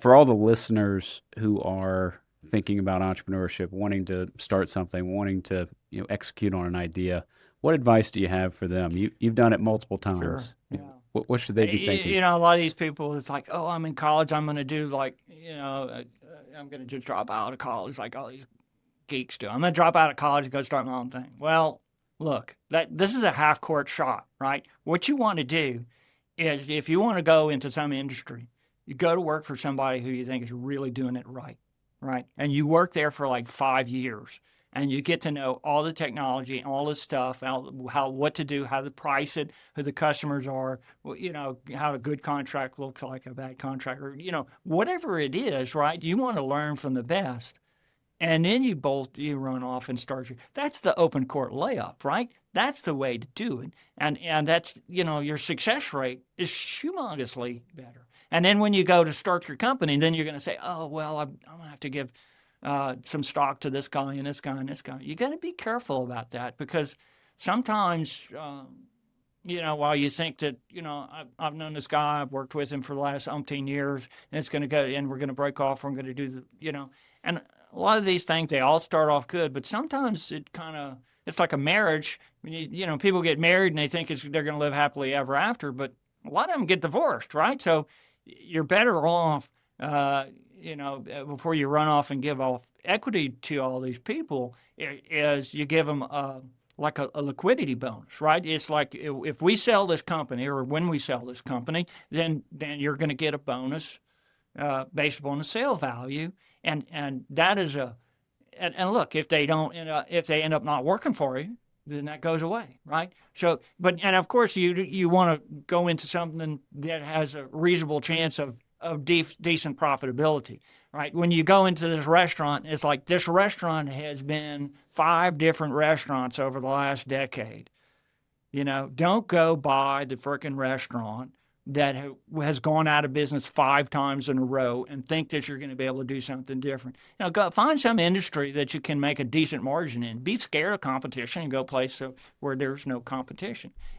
For all the listeners who are thinking about entrepreneurship, wanting to start something, wanting to execute on an idea, what advice do you have for them? You've done it multiple Sure. times. Yeah. What should they be You, thinking? you know, a lot of these people, it's like, oh, I'm in college. I'm going to do like, I'm going to just drop out of college like all these geeks do. I'm going to drop out of college and go start my own thing. Well, look, that this is a half court shot, right? What you want to do is if you want to go into some industry, you go to work for somebody who you think is really doing it right, right? And you work there for like 5 years and you get to know all the technology, all the stuff, how what to do, how to price it, who the customers are, how a good contract looks like a bad contract, or whatever it is, right? You want to learn from the best, and then you run off and start your. That's the open court layup, right? That's the way to do it, and that's your success rate is humongously better. And then when you go to start your company, then you're going to say, oh well, I'm going to have to give some stock to this guy and this guy and this guy. You got to be careful about that because sometimes. While you think that, I've known this guy, I've worked with him for the last umpteen years, and it's going to go, and we're going to break off, we're going to do and a lot of these things, they all start off good, but sometimes it's like a marriage. When people get married and they think they're going to live happily ever after, but a lot of them get divorced, right? So you're better off, before you run off and give off equity to all these people, is you give them like a liquidity bonus, right? It's like if we sell this company or when we sell this company, then you're going to get a bonus based upon the sale value, and that is and look, if they don't if they end up not working for you, then that goes away, right? So, but and of course you want to go into something that has a reasonable chance of decent profitability, right? When you go into this restaurant, it's like this restaurant has been 5 different restaurants over the last decade. Don't go buy the frickin' restaurant that has gone out of business 5 times in a row and think that you're going to be able to do something different. Go find some industry that you can make a decent margin in. Be scared of competition and go place where there's no competition.